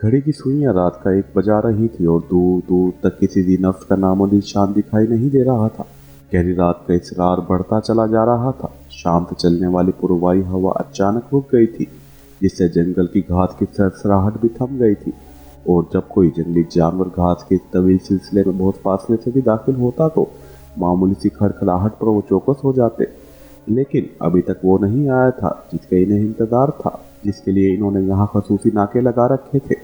घड़ी की सुइयां रात का 1 बजा रही थी और दूर दूर तक किसी भी नफ्स का नामो निशान दिखाई नहीं दे रहा था। गहरी रात का इसरार बढ़ता चला जा रहा था। शांत चलने वाली पुरवाई हवा अचानक रुक गई थी, जिससे जंगल की घास की सरसराहट भी थम गई थी। और जब कोई जंगली जानवर घास के इस तवील सिलसिले में बहुत फासले से भी दाखिल होता तो मामूली सी खड़खड़ाहट पर वो चौकस हो जाते। लेकिन अभी तक वो नहीं आया था जिसका इन्हें इंतजार था, जिसके लिए इन्होंने यहाँ खसूसी नाके लगा रखे थे।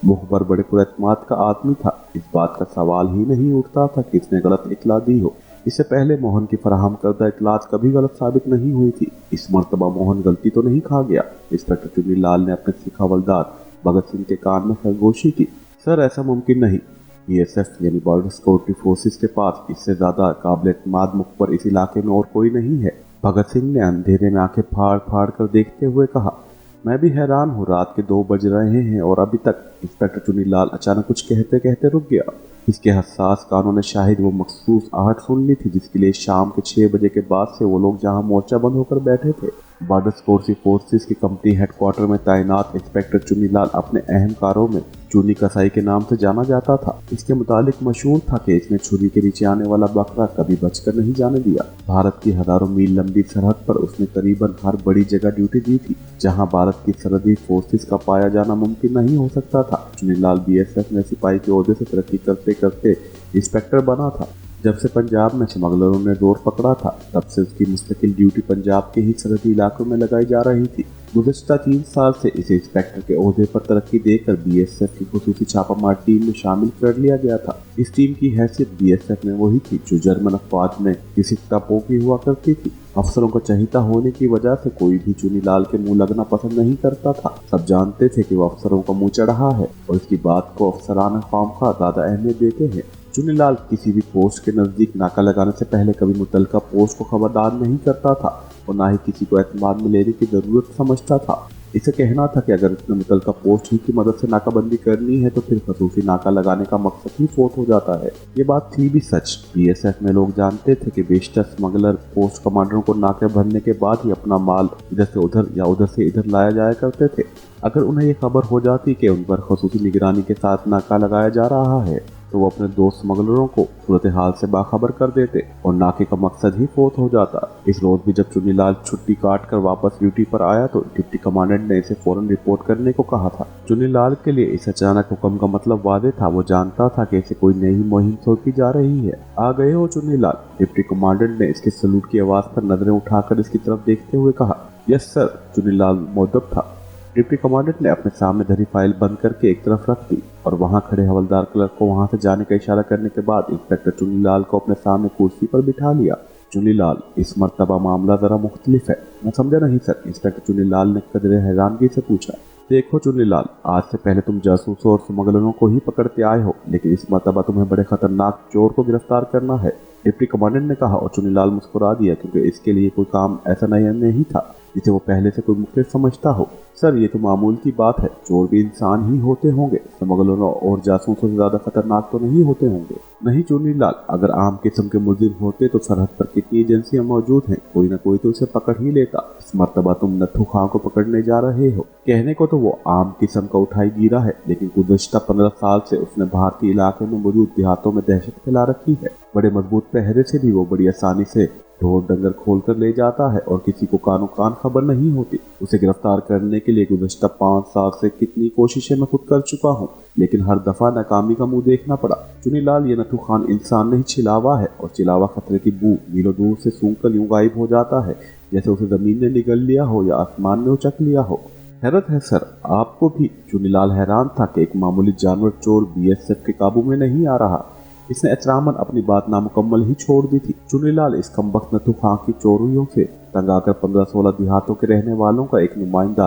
मुखबर बड़े पुरएतमाद का आदमी था। इस बात का सवाल ही नहीं उठता था कि इसने गलत इतला दी हो। इससे पहले मोहन की फराहम करदा इतलात कभी गलत साबित नहीं हुई थी। इस मर्तबा मोहन गलती तो नहीं खा गया। इंस्पेक्टर चुन्नीलाल ने अपने सिख हवलदार भगत सिंह के कान में खरगोशी की। सर, ऐसा मुमकिन नहीं। बीएसएफ यानी बॉर्डर सिक्योरिटी फोर्सेस के पास इससे ज्यादा काबिल एतमाद मुखबर इस इलाके में और कोई नहीं है। भगत सिंह ने अंधेरे में आंखें फाड़ फाड़ कर देखते हुए कहा। मैं भी हैरान हूँ, रात के 2 बज रहे हैं और अभी तक। इंस्पेक्टर चुन्नीलाल अचानक कुछ कहते कहते रुक गया। इसके हसास कानों ने शायद वो मखसूस आहट सुन ली थी जिसके लिए शाम के 6 बजे के बाद से वो लोग जहाँ मोर्चा बंद होकर बैठे थे। बॉर्डर सिक्योरिटी फोर्सेस की कंपनी हेडक्वार्टर में तैनात इंस्पेक्टर चुन्नीलाल अपने अहम कारों में चूनी कसाई के नाम से जाना जाता था। इसके मुतालिक मशहूर था कि इसने छुरी के नीचे आने वाला बकरा कभी बचकर नहीं जाने दिया। भारत की हजारों मील लंबी सरहद पर उसने करीबन हर बड़ी जगह ड्यूटी दी थी जहां भारत की सरहदी फोर्सेस का पाया जाना मुमकिन नहीं हो सकता था। चुन्नीलाल बीएसएफ में सिपाही के ओहदे से तरक्की करते करते इंस्पेक्टर बना था। जब से पंजाब में स्मगलरों ने जोर पकड़ा था, तब से उसकी मुस्तकिल ड्यूटी पंजाब के ही सरहदी इलाकों में लगाई जा रही थी। गुज़श्ता 3 साल से इसे इंस्पेक्टर के ओहदे पर तरक्की देकर बीएसएफ की खुसूसी छापामार टीम में शामिल कर लिया गया था। इस टीम की हैसियत बीएसएफ में वही थी जो जर्मन अफवाज में किसी टापों हुआ करती थी। अफसरों को चहिता होने की वजह से कोई भी चुन्नीलाल के मुंह लगना पसंद नहीं करता था। सब जानते थे कि वो अफसरों का मुंह चढ़ा है और इसकी बात को अफसरान खामखा ज्यादा अहमियत देते हैं। चुन्नीलाल किसी भी पोस्ट के नजदीक नाका लगाने से पहले कभी मुतलका पोस्ट को खबरदार नहीं करता था और ना ही किसी को एतमाद में लेने की जरूरत समझता था। इसे कहना था कि अगर इसने मुतलका पोस्ट ही की मदद से नाकाबंदी करनी है तो फिर खसूसी नाका लगाने का मकसद ही फोत हो जाता है। ये बात थी भी सच। बीएसएफ में लोग जानते थे कि बेशतर स्मगलर पोस्ट कमांडरों को नाके भरने के बाद ही अपना माल इधर से उधर या उधर से इधर लाया जाया करते थे। अगर उन्हें ये खबर हो जाती कि उन पर खसूसी निगरानी के साथ नाका लगाया जा रहा है तो वो अपने दोस्त स्मगलरों को सूरत हाल से बाखबर कर देते और नाके का मकसद ही फोत हो जाता। इस रोज भी जब चुन्नीलाल छुट्टी काट कर वापस ड्यूटी पर आया तो डिप्टी कमांडेंट ने इसे फौरन रिपोर्ट करने को कहा था। चुन्नीलाल के लिए इस अचानक हुक्म का मतलब वादे था। वो जानता था कि इसे कोई नई मुहिम सौंपी जा रही है। आ गए हो चुन्नीलाल? डिप्टी कमांडेंट ने इसके सलूट की आवाज पर नजरें उठाकर इसकी तरफ देखते हुए कहा। Yes sir. चुन्नीलाल मुअद्दब था। डिप्टी कमांडेंट ने अपने सामने धरी फाइल बंद करके एक तरफ रख दी और वहां खड़े हवलदार क्लर्क को वहां से जाने का इशारा करने के बाद इंस्पेक्टर चुन्नीलाल को अपने सामने कुर्सी पर बिठा लिया। चुन्नीलाल, इस मर्तबा मामला जरा मुख्तलिफ है। मैं समझा नहीं सर। इंस्पेक्टर चुन्नीलाल ने कदरे हैरानगी से पूछा। देखो चुन्नीलाल, आज से पहले तुम जासूसों और स्मगलरों को ही पकड़ते आए हो, लेकिन इस मर्तबा तुम्हें बड़े खतरनाक चोर को गिरफ्तार करना है। डिप्टी कमांडेंट ने कहा और चुन्नीलाल मुस्कुरा दिया क्योंकि इसके लिए कोई काम ऐसा नहीं था जिसे वो पहले से कोई मुख्तलिफ समझता हो। सर, ये तो मामूल की बात है। चोर भी इंसान ही होते होंगे। स्मगलरों और जासूसों से ज्यादा खतरनाक तो नहीं होते होंगे। नहीं चुन्नीलाल, अगर आम किस्म के मुलजिम होते तो सरहद पर कितनी एजेंसियां मौजूद हैं, कोई न कोई तो उसे पकड़ ही लेता। इस मर्तबा तुम नत्थू खां को पकड़ने जा रहे हो। कहने को तो वो आम किस्म का उठाई गिरा है, लेकिन गुज़श्ता 15 साल से उसने भारतीय इलाके में मौजूद देहातों में दहशत फैला रखी है। बड़े मजबूत पहरे से भी वो बड़ी आसानी से ढोर डंगर खोल कर ले जाता है और किसी को कानो कान खबर नहीं होती। उसे गिरफ्तार करने के लिए गुज़श्ता 5 साल से कितनी कोशिशें मैं खुद कर चुका हूँ, लेकिन हर दफा नाकामी का मुंह देखना पड़ा। चुन्नीलाल, ये नत्थू खान इंसान नहीं चिलावा है और चिलावा खतरे की बू मीलों दूर से सूंघकर यूं गायब हो जाता है जैसे उसे जमीन ने निगल लिया हो या आसमान ने उचक लिया हो। हैरत है सर, आपको भी। चुन्नीलाल हैरान था कि एक मामूली जानवर चोर बीएसएफ के काबू में नहीं आ रहा। इसने एहतरामन अपनी बात नामुकम्मल ही छोड़ दी थी। चुन्नीलाल इस कमबख्त नत्थू खां की चोरियों से तंग आकर 15-16 देहातों के रहने वालों का एक नुमाइंदा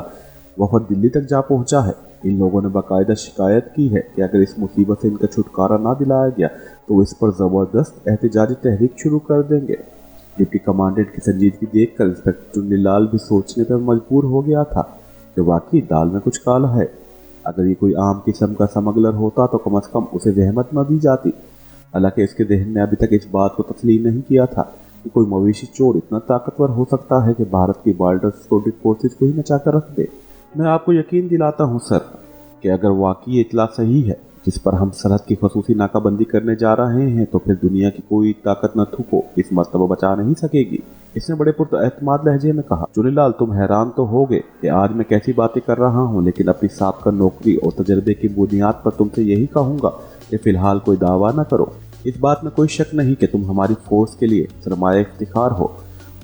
वफद दिल्ली तक जा पहुंचा है। इन लोगों ने बाकायदा शिकायत की है कि अगर इस मुसीबत से इनका छुटकारा ना दिलाया गया तो वो इस पर जबरदस्त एहतजाजी तहरीक शुरू कर देंगे। डिप्टी कमांडेंट की संजीदगी देखकर इंस्पेक्टर चुन्नीलाल भी सोचने पर मजबूर हो गया था कि वाकई दाल में कुछ काला है। अगर ये कोई आम किस्म का स्मगलर होता तो कम से कम उसे जहमत न दी जाती। हालांकि इसके जहन ने अभी तक इस बात को तस्लीम नहीं किया था कि कोई मवेशी चोर इतना ताकतवर हो सकता है कि भारत की बॉर्डर सिक्योरिटी फोर्सेस को ही नचा कर रख दे। मैं आपको यकीन दिलाता हूँ सर, कि अगर वाकई ये इतला सही है जिस पर हम सरहद की खसूसी नाकाबंदी करने जा रहे हैं तो फिर दुनिया की कोई ताकत न थूको इस मर्तबा बचा नहीं सकेगी। इसने बड़े पुरएतमाद लहजे में कहा। चुनीलाल, तुम हैरान तो होगे कि आज मैं कैसी बातें कर रहा हूँ, लेकिन अपनी साबका नौकरी और तजर्बे की बुनियाद पर तुमसे यही कहूंगा कि फिलहाल कोई दावा न करो। इस बात में कोई शक नहीं कि तुम हमारी फोर्स के लिए सरमाया इफ्तिखार हो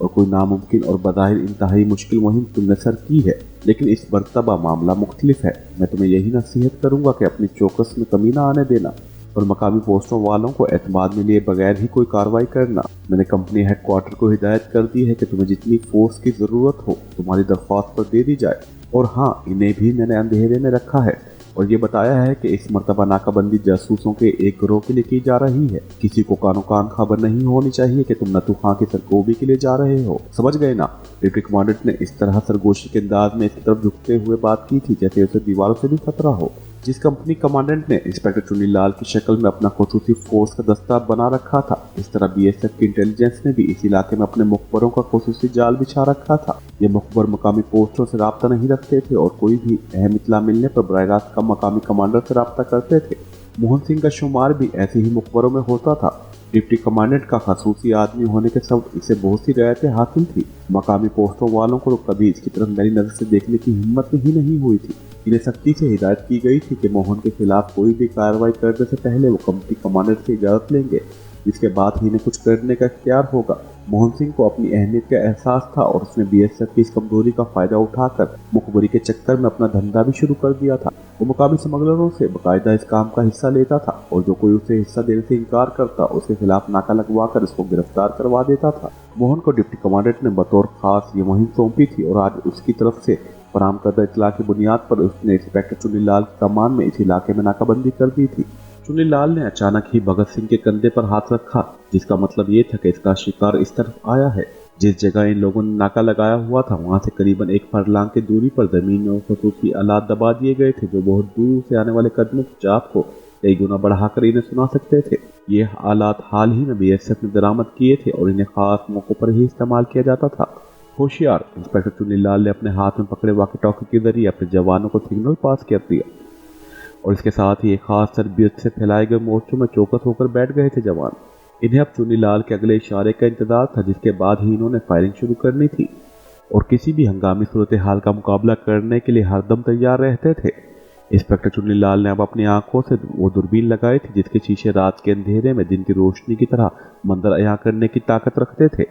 और कोई नामुमकिन और बज़ाहिर इंतहाई मुश्किल मुहिम तुमने सर की है, लेकिन इस मर्तबा मामला मुख्तलिफ है। मैं तुम्हें यही नसीहत करूंगा कि अपनी चौकस में कमी ना आने देना और मकामी पोस्टों वालों को एतमाद में लिए बगैर ही कोई कार्रवाई करना। मैंने कंपनी हेडक्वार्टर को हिदायत कर दी है कि तुम्हें जितनी फोर्स की ज़रूरत हो तुम्हारी दरख्वास्त पर दे दी जाए, और हाँ, इन्हें भी मैंने अंधेरे में रखा है और ये बताया है कि इस मर्तबा नाकाबंदी जासूसों के एक गिरोह के लिए की जा रही है। किसी को कानो कान खबर नहीं होनी चाहिए कि तुम नतू खां की सरकोबी के लिए जा रहे हो। समझ गए ना? डिप्टी कमांडेंट ने इस तरह सरगोशी के अंदाज में इसकी तरफ झुकते हुए बात की थी जैसे उसे दीवारों से भी खतरा हो। जिस कंपनी कमांडेंट ने इंस्पेक्टर चुनीलाल की शक्ल में अपना खसूसी फोर्स का दस्ता बना रखा था, इस तरह बीएसएफ की इंटेलिजेंस ने भी इस इलाके में अपने मुखबरों का खसूसी जाल बिछा रखा था। ये मुखबर मकामी पोस्टों से राब्ता नहीं रखते थे और कोई भी अहम इत्तला मिलने पर बराह रास्त का मकामी कमांडर से राब्ता करते थे। मोहन सिंह का शुमार भी ऐसे ही मुखबरों में होता था। डिप्टी कमांडेंट का खसूसी आदमी होने के सबब इसे बहुत सी रियायतें हासिल थी। मकामी पोस्टों वालों को तो कभी इसकी तरफ मेरी नजर से देखने की हिम्मत ही नहीं हुई थी। इन्हें सख्ती से हिदायत की गई थी कि मोहन के खिलाफ कोई भी कार्रवाई करने से पहले वो कंपनी कमांडेंट से इजाजत लेंगे, जिसके बाद ही इन्हें कुछ करने का इख्तियार होगा। मोहन सिंह को अपनी अहमियत का एहसास था और उसने बीएसएफ की इस कमजोरी का फायदा उठाकर मुखबरी के चक्कर में अपना धंधा भी शुरू कर दिया था। वो मुकामी स्मगलरों से बाकायदा इस काम का हिस्सा लेता था और जो कोई उसे हिस्सा देने से इनकार करता उसके खिलाफ नाका लगवा कर उसको गिरफ्तार करवा देता था। मोहन को डिप्टी कमांडेंट ने बतौर खास ये मुहिम सौंपी थी और आज उसकी तरफ से फराहम करदा इत्तला की बुनियाद पर उसने इंस्पेक्टर चुनीलाल की कमान में इस इलाके में नाकाबंदी कर दी थी। चुनीलाल ने अचानक ही भगत सिंह के कंधे पर हाथ रखा, जिसका मतलब ये था कि इसका शिकार इस तरफ आया है। जिस जगह इन लोगों ने नाका लगाया हुआ था वहां से करीबन 1 फरलांग की दूरी पर जमीन में खसूसी आलात दबा दिए गए थे जो बहुत दूर से आने वाले कदमों की चाप को कई गुना बढ़ाकर इन्हें सुना सकते थे। ये आलात हाल ही में बीएसएफ ने दरामद किए थे और इन्हें खास मौकों पर ही इस्तेमाल किया जाता था। होशियार इंस्पेक्टर चुनीलाल ने अपने हाथ में पकड़े वॉकी टॉकी के जरिए अपने जवानों को सिग्नल पास कर दिया और इसके साथ ही एक खास तरबियत से फैलाए गए मोर्चों में चौकस होकर बैठ गए थे जवान। इन्हें अब चुनीलाल के अगले इशारे का इंतजार था, जिसके बाद ही इन्होंने फायरिंग शुरू करनी थी और किसी भी हंगामी सूरत हाल का मुकाबला करने के लिए हरदम तैयार रहते थे। इंस्पेक्टर चुनीलाल ने अब अपनी आंखों से वो दूरबीन लगाई थी जिसके शीशे रात के अंधेरे में दिन की रोशनी की तरह मंजर अयां करने की ताकत रखते थे।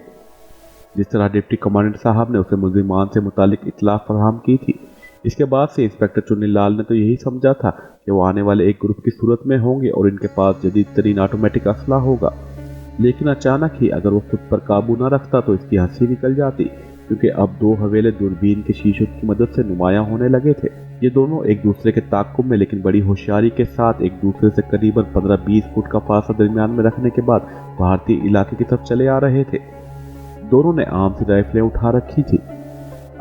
जिस तरह डिप्टी कमांडेंट साहब ने उसे मुल्जिमान से मुतालिक इत्तला फराहम की थी, इसके बाद से इंस्पेक्टर चुनीलाल ने तो यही समझा था कि वो आने वाले एक ग्रुप की सूरत में होंगे और इनके पास जदीद तरीन ऑटोमेटिक असला होगा। लेकिन अचानक ही अगर वो खुद पर काबू न रखता तो इसकी हंसी निकल जाती, क्योंकि अब 2 हवेले दूरबीन के शीशों की मदद से नुमायां होने लगे थे। ये दोनों एक दूसरे के ताक़ुब में लेकिन बड़ी होशियारी के साथ एक दूसरे से करीबन 15-20 फुट का फासला दरमियान में रखने के बाद भारतीय इलाके की तरफ चले आ रहे थे। दोनों ने आम सी राइफलें उठा रखी थी।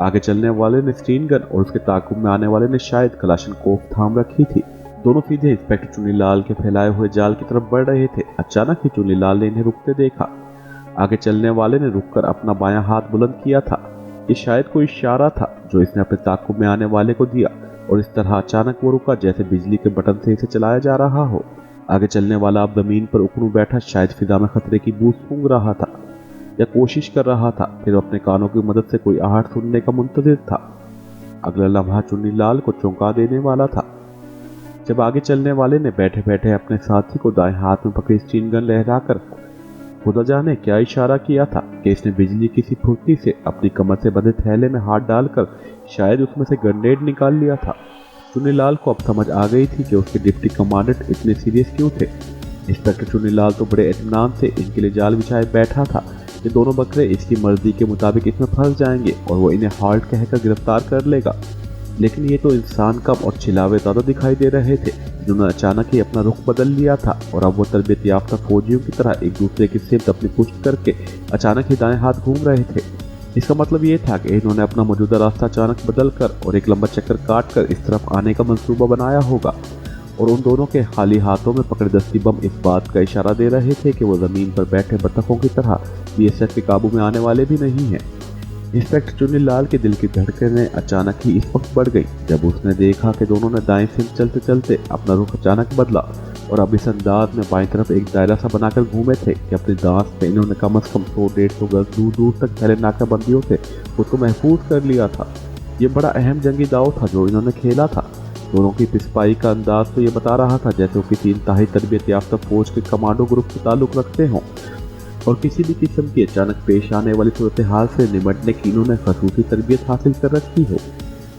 आगे चलने वाले ने स्टीन गन और उसके ताक़ुब में आने वाले ने शायद कलाशनकोव थाम रखी थी। दोनों सीधे इंस्पेक्टर चुनीलाल के फैलाए हुए जाल की तरफ बढ़ रहे थे। अचानक ही चुनीलाल ने इन्हें रुकते देखा। आगे चलने वाले ने रुककर अपना बायां हाथ बुलंद किया था। ये शायद कोई इशारा था जो इसने अपने ताक़ुब में आने वाले को दिया और इस तरह अचानक वो रुका जैसे बिजली के बटन से इसे चलाया जा रहा हो। आगे चलने वाला अब जमीन पर उकड़ू बैठा शायद फिजा में खतरे की बूंद सूंघ रहा था या कोशिश कर रहा था, फिर अपने कानों की मदद से कोई आहट सुनने का मुंतजिर था। अगला लम्हा चुनीलाल को चौंका देने वाला था जब आगे चलने वाले ने बैठे बैठे अपने साथी को दाएं हाथ में पकड़ी स्टीन गन लहराकर खुदा जाने क्या इशारा किया था कि इसने बिजली की सी फुर्ती से अपनी कमर से बंधे थैले में हाथ डालकर शायद उसमें से ग्रेनेड निकाल लिया था। चुनीलाल को अब समझ आ गई थी कि उसके डिप्टी कमांडेंट इतने सीरियस क्यों थे। इंस्पेक्टर चुनीलाल तो बड़े इत्मीनान से इनके लिए जाल बिछाए बैठा था। ये दोनों बकरे इसकी मर्जी के मुताबिक इसमें फंस जाएंगे और वो इन्हें हाल्ट कहकर गिरफ्तार कर लेगा। लेकिन ये तो इंसान कम और चिल्लावे ज़्यादा दिखाई दे रहे थे, जिन्होंने अचानक ही अपना रुख बदल लिया था और अब वो तरबियत याफ्ता फौजियों की तरह एक दूसरे की सिमत अपनी पुश्त करके अचानक ही दाएं हाथ घूम रहे थे। इसका मतलब ये था कि इन्होंने अपना मौजूदा रास्ता अचानक बदल कर और एक लंबा चक्कर काट कर इस तरफ आने का मंसूबा बनाया होगा और उन दोनों के खाली हाथों में पकड़े दस्ती बम इस बात का इशारा दे रहे थे कि वो ज़मीन पर बैठे बतखों की तरह बीएसएफ के काबू में आने वाले भी नहीं हैं। इंस्पेक्टर चुन्नीलाल के दिल की धड़कनें अचानक ही इस वक्त बढ़ गई जब उसने देखा कि दोनों ने दाएं से चलते चलते अपना रुख अचानक बदला और अब इस अंदाज में बाईं तरफ एक दायरा सा बनाकर घूमे थे कि अपनी दांत पे इन्होंने कम से कम 100-150 गज दूर दूर तक फैले नाकाबंदियों से खुद को महफूज कर लिया था। ये बड़ा अहम जंगी दाव था जो इन्होंने खेला था। दोनों की पिस्पाई का अंदाज तो ये बता रहा था जैसे वो किसी इंतहाई तरबियत याफ्ता फौज के कमांडो ग्रुप से ताल्लुक रखते हों और किसी भी किस्म की अचानक पेश आने वाली सूरत हाल से निपटने की इन्होंने खसूसी तरबियत हासिल कर रखी हो।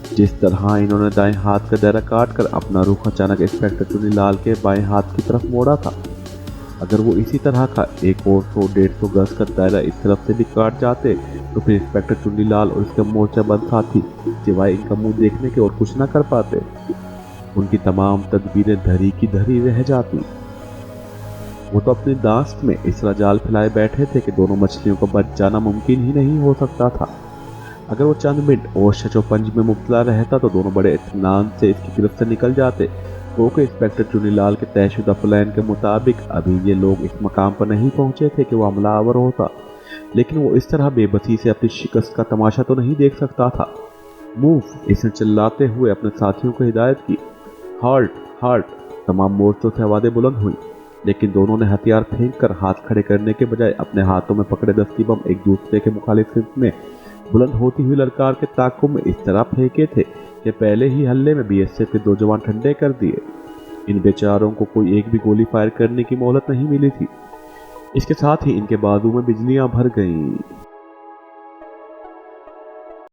जिस तरह इन्होंने दाएं हाथ का दायरा काट कर अपना रुख अचानक इंस्पेक्टर चुन्नीलाल के बाएं हाथ की तरफ मोड़ा था, अगर वो इसी तरह का एक और 100-150 गज का दायरा इस तरफ से भी काट जाते तो फिर इंस्पेक्टर चुन्नीलाल और इसके मोर्चाबंद साथी सिवाय इनका मुंह देखने के और कुछ न कर पाते। उनकी तमाम तदबीरें धरी की धरी रह जाती। वो तो अपनी दास्त में इस तरह जाल फैलाए बैठे थे कि दोनों मछलियों को बच जाना मुमकिन ही नहीं हो सकता था। अगर वो चंद मिनट और शचोपंज में मुब्तला रहता तो दोनों बड़े इत्मीनान से इसकी गिरफ्त से निकल जाते। क्योंकि इंस्पेक्टर चुन्नीलाल के तयशुदा प्लान के मुताबिक अभी ये लोग इस मकाम पर नहीं पहुंचे थे कि वो हमलावर होता, लेकिन वो इस तरह बेबसी से अपनी शिकस्त का तमाशा तो नहीं देख सकता था। मूव, इसने चिल्लाते हुए अपने साथियों को हिदायत की। Halt, halt. तमाम मोर्चों से आवाज़ें बुलंद हुई, लेकिन दोनों ने हथियार फेंक कर हाथ खड़े करने के बजाय अपने हाथों में पकड़े दस्ती बम एक दूसरे के मुखालिफ सिर्फ में बुलंद होती हुई ललकार के ताक़ुब में इस तरह फेंके थे कि पहले ही हल्ले में बीएसएफ के 2 जवान ठंडे कर दिए। इन बेचारों को कोई एक भी गोली फायर करने की मोहलत नहीं मिली थी। इसके साथ ही इनके बाजू में बिजलियां भर गईं।